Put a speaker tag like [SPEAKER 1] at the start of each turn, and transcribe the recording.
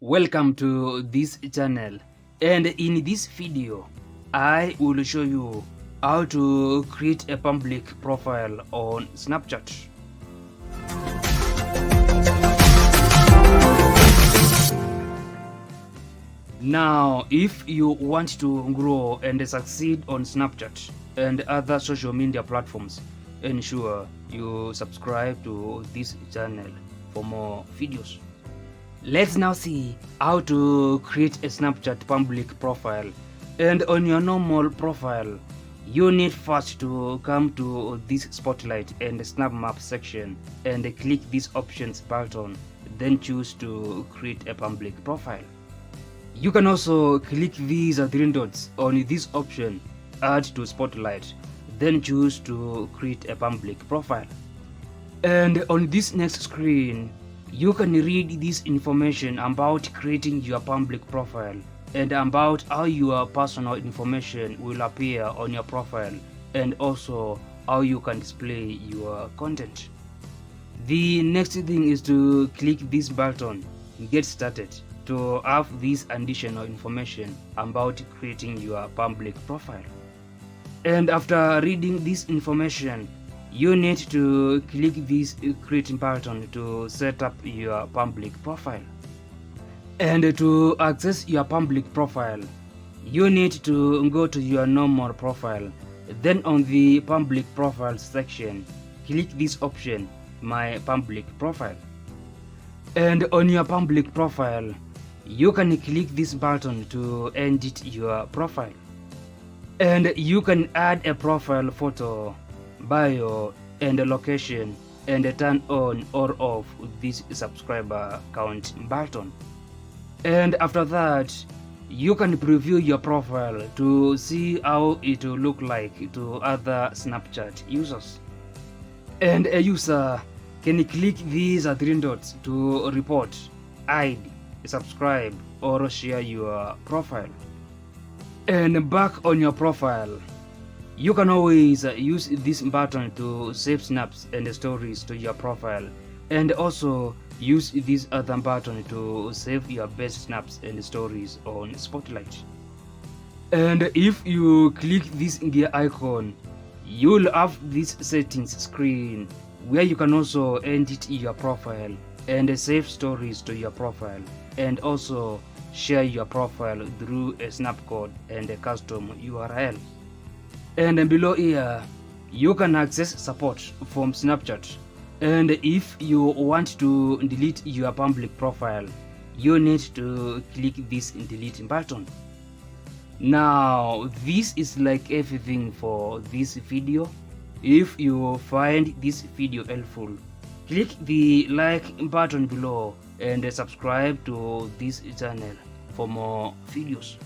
[SPEAKER 1] Welcome to this channel, and in this video I will show you how to create a public profile on Snapchat. Now, if you want to grow and succeed on Snapchat and other social media platforms, ensure you subscribe to this channel for more videos. Let's now see how to create a Snapchat public profile. And on your normal profile, you need first to come to this spotlight and snap map section and click this options button, then choose to create a public profile. You can also click these three dots on this option, add to spotlight, then choose to create a public profile. And on this next screen, you can read this information about creating your public profile and about how your personal information will appear on your profile, and also how you can display your content. The next thing is to click this button, Get Started, to have this additional information about creating your public profile. And after reading this information, you need to click this create button to set up your public profile. And to access your public profile, you need to go to your normal profile. Then on the public profile section, click this option, My Public Profile. And on your public profile, you can click this button to edit your profile. And you can add a profile photo, bio, and location, and turn on or off this subscriber count button. And after that, you can preview your profile to see how it will look like to other Snapchat users. And a user can click these three dots to report, hide, subscribe, or share your profile. And back on your profile, you can always use this button to save snaps and stories to your profile, and also use this other button to save your best snaps and stories on Spotlight. And if you click this gear icon, you'll have this settings screen where you can also edit your profile and save stories to your profile, and also share your profile through a snapcode and a custom URL. And below here, you can access support from Snapchat. And if you want to delete your public profile, you need to click this delete button. Now, this is like everything for this video. If you find this video helpful, click the like button below and subscribe to this channel for more videos.